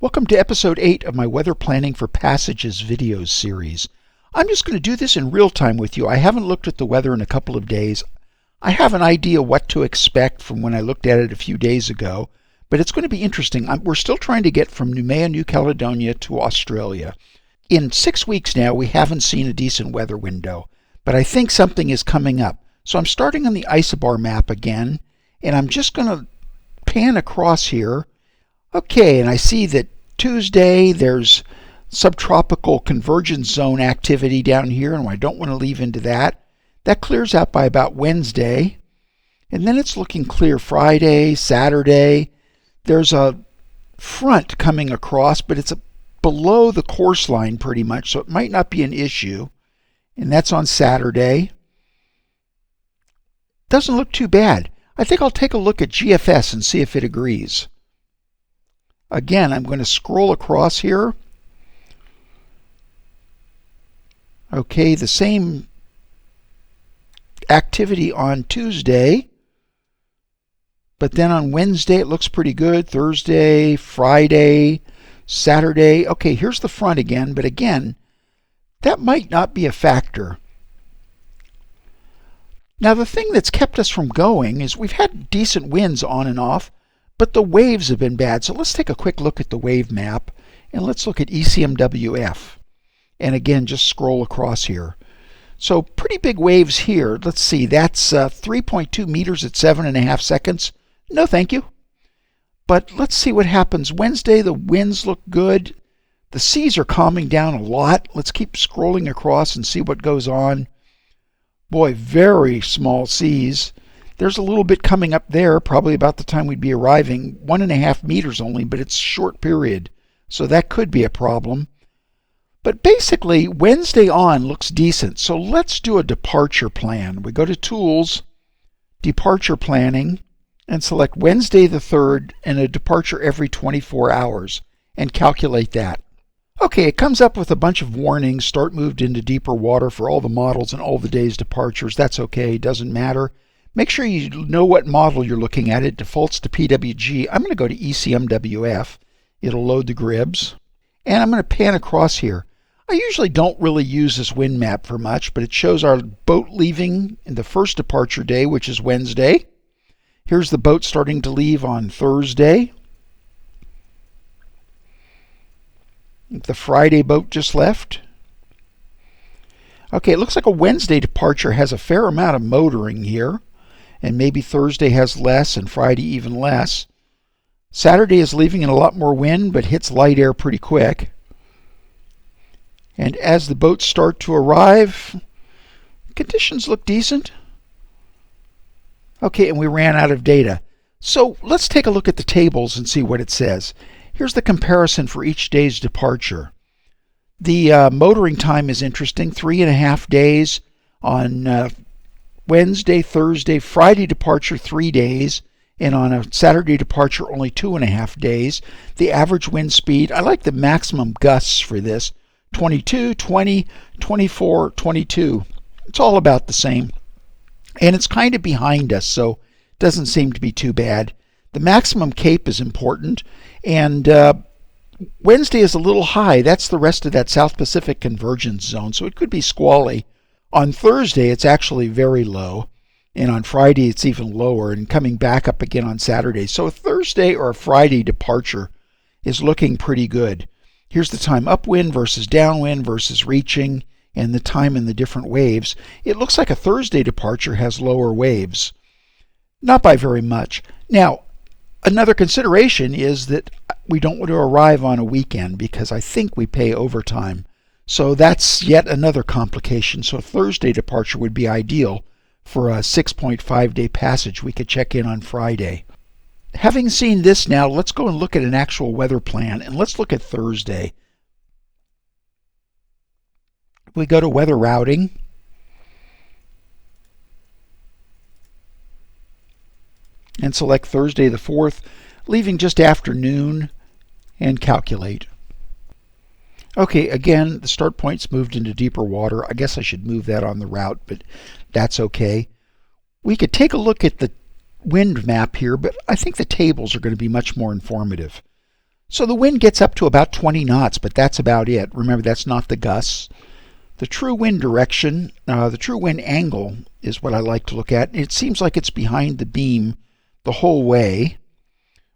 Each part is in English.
Welcome to episode 8 of my Weather Planning for Passages videos series. I'm just going to do this in real time with you. I haven't looked at the weather in a couple of days. I have an idea what to expect from when I looked at it a few days ago, but it's going to be interesting. We're still trying to get from Noumea, New Caledonia to Australia. In 6 weeks now, we haven't seen a decent weather window, but I think something is coming up. So I'm starting on the Isobar map again, and I'm just going to pan across here. Okay, and I see that Tuesday there's subtropical convergence zone activity down here, and I don't want to leave into that. That clears out by about Wednesday, and then it's looking clear Friday, Saturday. There's a front coming across, but it's below the course line pretty much, so it might not be an issue, and that's on Saturday. Doesn't look too bad. I think I'll take a look at GFS and see if it agrees. Again, I'm going to scroll across here. Okay, the same activity on Tuesday, but then on Wednesday it looks pretty good. Thursday, Friday, Saturday. Okay, here's the front again, but again, that might not be a factor. Now, the thing that's kept us from going is we've had decent winds on and off, but the waves have been bad. So let's take a quick look at the wave map, and let's look at ECMWF. And again, just scroll across here. So pretty big waves here. Let's see, that's 3.2 meters at 7.5 seconds. No, thank you. But let's see what happens. Wednesday, the winds look good. The seas are calming down a lot. Let's keep scrolling across and see what goes on. Boy, very small seas. There's a little bit coming up there, probably about the time we'd be arriving. 1.5 meters only, but it's a short period, so that could be a problem. But basically, Wednesday on looks decent, so let's do a departure plan. We go to Tools, Departure Planning, and select Wednesday the 3rd and a departure every 24 hours, and calculate that. Okay, it comes up with a bunch of warnings. Start moved into deeper water for all the models and all the day's departures. That's okay, doesn't matter. Make sure you know what model you're looking at. It defaults to PWG. I'm going to go to ECMWF. It'll load the grids. And I'm going to pan across here. I usually don't really use this wind map for much, but it shows our boat leaving in the first departure day, which is Wednesday. Here's the boat starting to leave on Thursday. The Friday boat just left. Okay, it looks like a Wednesday departure has a fair amount of motoring here. And maybe Thursday has less and Friday even less. Saturday is leaving in a lot more wind, but hits light air pretty quick. And as the boats start to arrive, conditions look decent. Okay, and we ran out of data. So let's take a look at the tables and see what it says. Here's the comparison for each day's departure. The motoring time is interesting, 3.5 days on Wednesday, Thursday, Friday departure 3 days, and on a Saturday departure only 2.5 days. The average wind speed, I like the maximum gusts for this, 22, 20, 24, 22. It's all about the same. And it's kind of behind us, so it doesn't seem to be too bad. The maximum cape is important, and Wednesday is a little high. That's the rest of that South Pacific convergence zone, so it could be squally. On Thursday, it's actually very low, and on Friday, it's even lower, and coming back up again on Saturday. So a Thursday or a Friday departure is looking pretty good. Here's the time upwind versus downwind versus reaching, and the time in the different waves. It looks like a Thursday departure has lower waves. Not by very much. Now, another consideration is that we don't want to arrive on a weekend because I think we pay overtime. So that's yet another complication. So a Thursday departure would be ideal for a 6.5 day passage. We could check in on Friday. Having seen this now, let's go and look at an actual weather plan, and let's look at Thursday. We go to weather routing. And select Thursday the 4th, leaving just after noon, and calculate. Okay, again, the start point's moved into deeper water. I guess I should move that on the route, but that's okay. We could take a look at the wind map here, but I think the tables are going to be much more informative. So the wind gets up to about 20 knots, but that's about it. Remember, that's not the gusts. The true wind direction, the true wind angle is what I like to look at. It seems like it's behind the beam the whole way.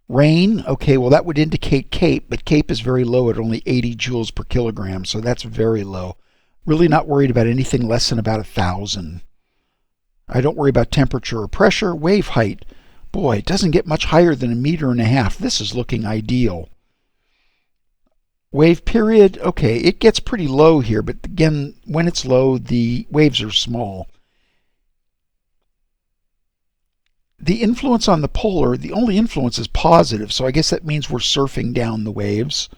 Rain, okay, well that would indicate Cape, but Cape is very low at only 80 joules per kilogram, so that's very low. Really not worried about anything less than about 1,000. I don't worry about temperature or pressure. Wave height, boy, it doesn't get much higher than 1.5 meters. This is looking ideal. Wave period, okay, it gets pretty low here, but again, when it's low, the waves are small. The influence on the polar, the only influence is positive, so I guess that means we're surfing down the waves.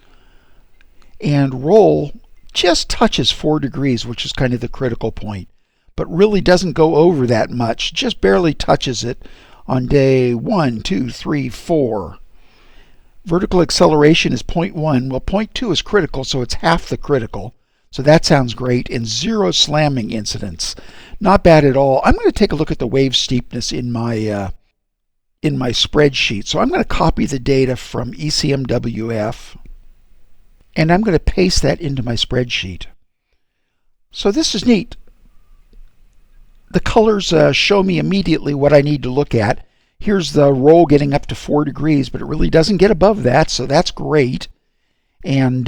And roll just touches 4 degrees, which is kind of the critical point, but really doesn't go over that much, just barely touches it on day 1, 2, 3, 4. Vertical acceleration is 0.1. Well, 0.2 is critical, so it's half the critical. So that sounds great. And 0 slamming incidents. Not bad at all. I'm going to take a look at the wave steepness in my spreadsheet. So I'm going to copy the data from ECMWF, and I'm going to paste that into my spreadsheet. So this is neat. The colors show me immediately what I need to look at. Here's the roll getting up to 4 degrees, but it really doesn't get above that, so that's great. And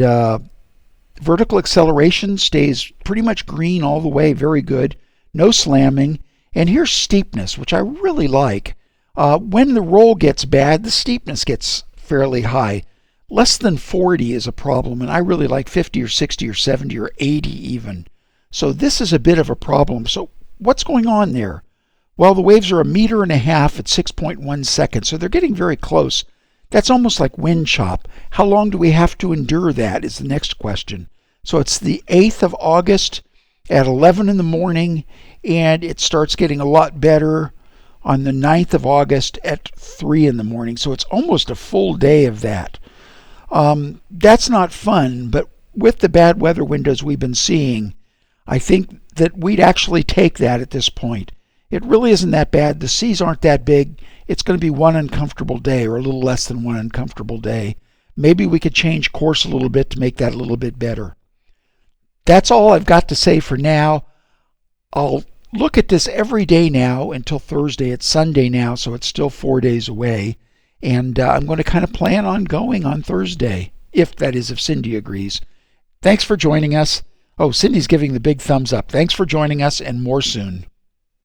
vertical acceleration stays pretty much green all the way, very good. No slamming. And here's steepness, which I really like. When the roll gets bad, the steepness gets fairly high. Less than 40 is a problem, and I really like 50 or 60 or 70 or 80 even. So this is a bit of a problem. So what's going on there? Well, the waves are 1.5 meters at 6.1 seconds, so they're getting very close. That's almost like wind chop. How long do we have to endure that is the next question. So it's the 8th of August at 11 in the morning, and it starts getting a lot better on the 9th of August at 3 in the morning. So it's almost a full day of that. That's not fun, but with the bad weather windows we've been seeing, I think that we'd actually take that at this point. It really isn't that bad. The seas aren't that big. It's going to be one uncomfortable day, or a little less than one uncomfortable day. Maybe we could change course a little bit to make that a little bit better. That's all I've got to say for now. I'll look at this every day now until Thursday. It's Sunday now, so it's still 4 days away. And I'm going to kind of plan on going on Thursday, if Cindy agrees. Thanks for joining us. Oh, Cindy's giving the big thumbs up. Thanks for joining us, and more soon.